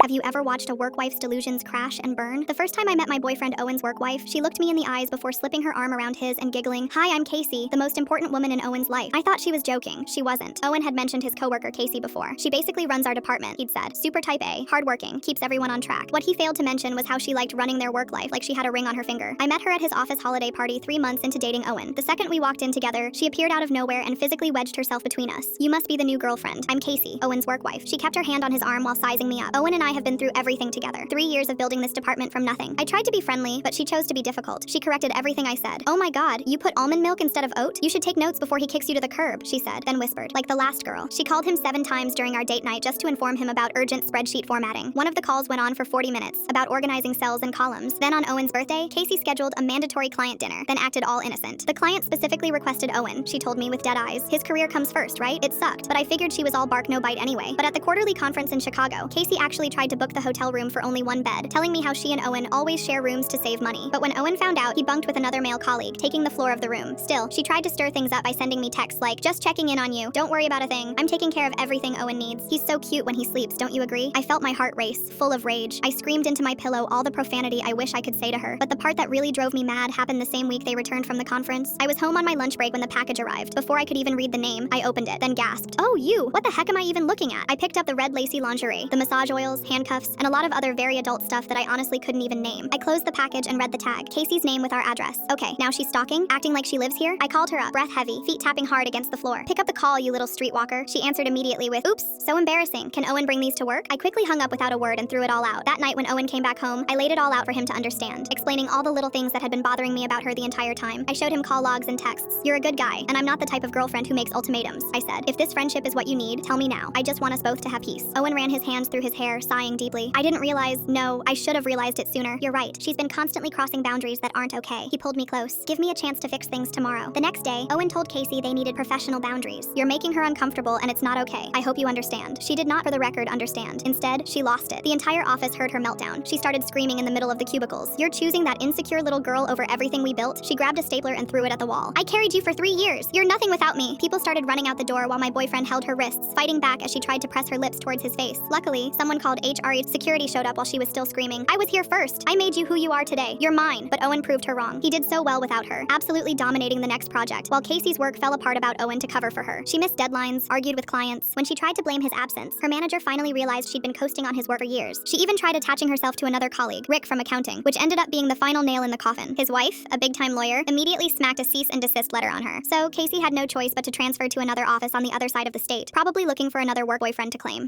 Have you ever watched a work wife's delusions crash and burn? The first time I met my boyfriend Owen's work wife, she looked me in the eyes before slipping her arm around his and giggling, "Hi, I'm Casey, the most important woman in Owen's life." I thought she was joking. She wasn't. Owen had mentioned his coworker Casey before. "She basically runs our department," he'd said. "Super type A, hardworking, keeps everyone on track." What he failed to mention was how she liked running their work life like she had a ring on her finger. I met her at his office holiday party 3 months into dating Owen. The second we walked in together, she appeared out of nowhere and physically wedged herself between us. "You must be the new girlfriend. I'm Casey, Owen's work wife." She kept her hand on his arm while sizing me up. "Owen and I have been through everything together. 3 years of building this department from nothing." I tried to be friendly, but she chose to be difficult. She corrected everything I said. "Oh my god, you put almond milk instead of oat? You should take notes before he kicks you to the curb," she said, then whispered, "Like the last girl." She called him 7 times during our date night just to inform him about urgent spreadsheet formatting. One of the calls went on for 40 minutes, about organizing cells and columns. Then on Owen's birthday, Casey scheduled a mandatory client dinner, then acted all innocent. "The client specifically requested Owen," she told me with dead eyes. "His career comes first, right?" It sucked, but I figured she was all bark no bite anyway. But at the quarterly conference in Chicago, Casey actually tried to book the hotel room for only 1 bed, telling me how she and Owen always share rooms to save money. But when Owen found out, he bunked with another male colleague, taking the floor of the room. Still, she tried to stir things up by sending me texts like, "Just checking in on you. Don't worry about a thing. I'm taking care of everything Owen needs. He's so cute when he sleeps, don't you agree?" I felt my heart race, full of rage. I screamed into my pillow all the profanity I wish I could say to her. But the part that really drove me mad happened the same week they returned from the conference. I was home on my lunch break when the package arrived. Before I could even read the name, I opened it, then gasped, "Oh, you! What the heck am I even looking at?" I picked up the red lacy lingerie, the massage oils, handcuffs, and a lot of other very adult stuff that I honestly couldn't even name. I closed the package and read the tag, Casey's name with our address. Okay, now she's stalking, acting like she lives here? I called her up, breath heavy, feet tapping hard against the floor. "Pick up the call, you little streetwalker." She answered immediately with, "Oops, so embarrassing. Can Owen bring these to work?" I quickly hung up without a word and threw it all out. That night when Owen came back home, I laid it all out for him to understand, explaining all the little things that had been bothering me about her the entire time. I showed him call logs and texts. "You're a good guy, and I'm not the type of girlfriend who makes ultimatums," I said. "If this friendship is what you need, tell me now. I just want us both to have peace." Owen ran his hands through his hair, sighing deeply. "I didn't realize, no, I should have realized it sooner. You're right. She's been constantly crossing boundaries that aren't okay." He pulled me close. "Give me a chance to fix things tomorrow." The next day, Owen told Casey they needed professional boundaries. "You're making her uncomfortable and it's not okay. I hope you understand." She did not, for the record, understand. Instead, she lost it. The entire office heard her meltdown. She started screaming in the middle of the cubicles. "You're choosing that insecure little girl over everything we built?" She grabbed a stapler and threw it at the wall. "I carried you for 3 years. You're nothing without me." People started running out the door while my boyfriend held her wrists, fighting back as she tried to press her lips towards his face. Luckily, someone called HRE security showed up while she was still screaming, "I was here first. I made you who you are today. You're mine." But Owen proved her wrong. He did so well without her, absolutely dominating the next project, while Casey's work fell apart about Owen to cover for her. She missed deadlines, argued with clients. When she tried to blame his absence, her manager finally realized she'd been coasting on his work for years. She even tried attaching herself to another colleague, Rick from accounting, which ended up being the final nail in the coffin. His wife, a big-time lawyer, immediately smacked a cease and desist letter on her. So Casey had no choice but to transfer to another office on the other side of the state, probably looking for another work boyfriend to claim.